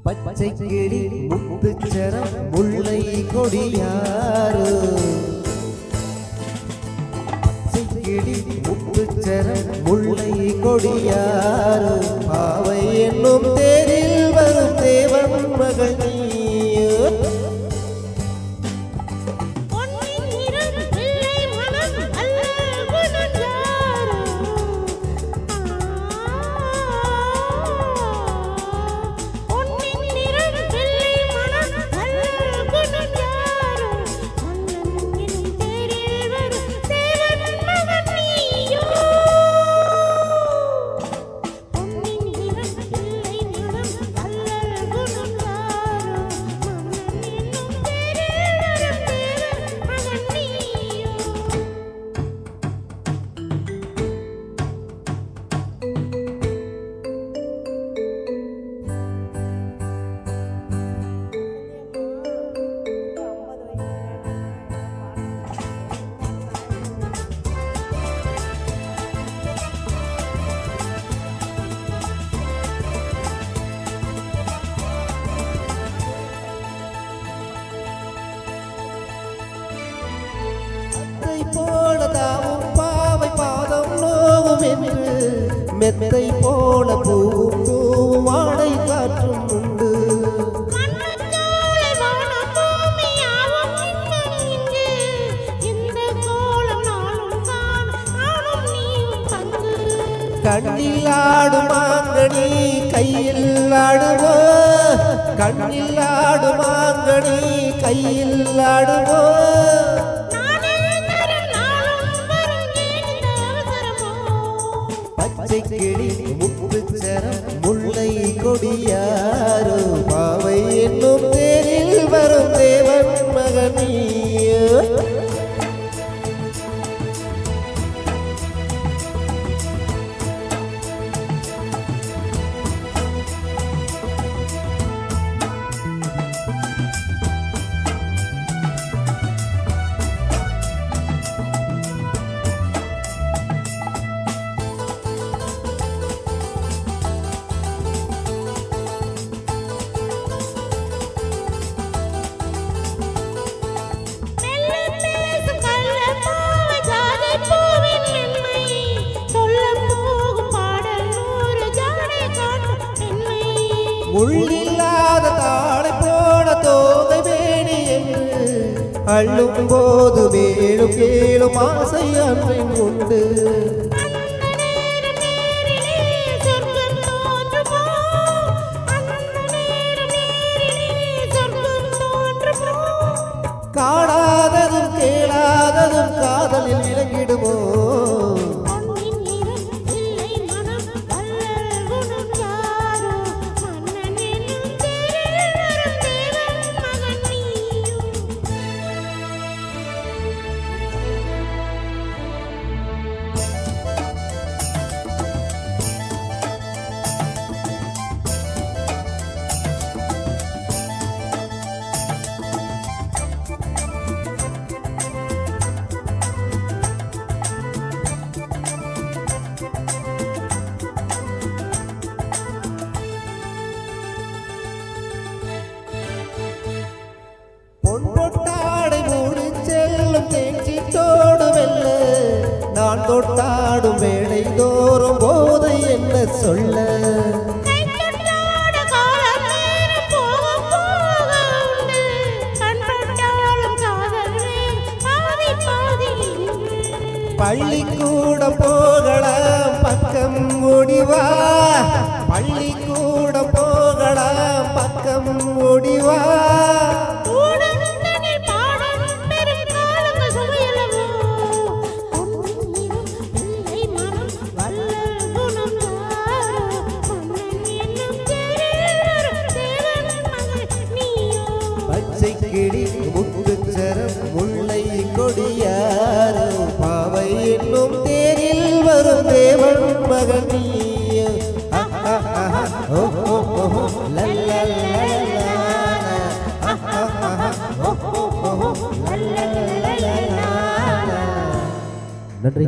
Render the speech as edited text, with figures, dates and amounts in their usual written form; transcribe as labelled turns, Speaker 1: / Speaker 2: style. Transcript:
Speaker 1: பச்சைக்கிளி முத்துச்சரம் முல்லை கொடியாரோ பச்சைக்கிளி முத்துச்சரம் முல்லை கொடியாரோ பாவை என்னும் தேரில் வரும் தேவன் மகள் நீயோ மெத்தை போல பூவும் பூவும் ஆடை காற்றும் உண்டு கண்ணில் ஆடும் மாங்கனி கையில் ஆடுவோ கண்ணில் ஆடும் மாங்கனி கையில் ஆடுவோ பச்சைக்கிளி முத்துச்சரம் முல்லை கொடியாரோ பாவை என்னும் தேரில் வரும் தேவன் மகன் நீயோ முள்ளில்லாத தாளை போல தோகை வேணி என்று அள்ளும் போது மேலும் மேலும் ஆசை அன்பின் உண்டு காணாததும் கேளாததும் காதலில் விளங்கிடுமோ பொன்கொட்டாடை மூடி செல்லும் தேஞ்சிட்டோடு வெல்ல நான் தொட்டாடும் வேளை தோறும் போதை என்ன சொல்ல பள்ளிக்கூட போகலாம் பக்கம் முடிவா பள்ளிக்கூட போகலாம் பக்கம் முடிவா பச்சைக்கிளி முத்துச்சரம் முல்லை கொடியாரோ பாவை என்னும் தேரில் வரும் தேவன் மகன் நீயோ நன்றி.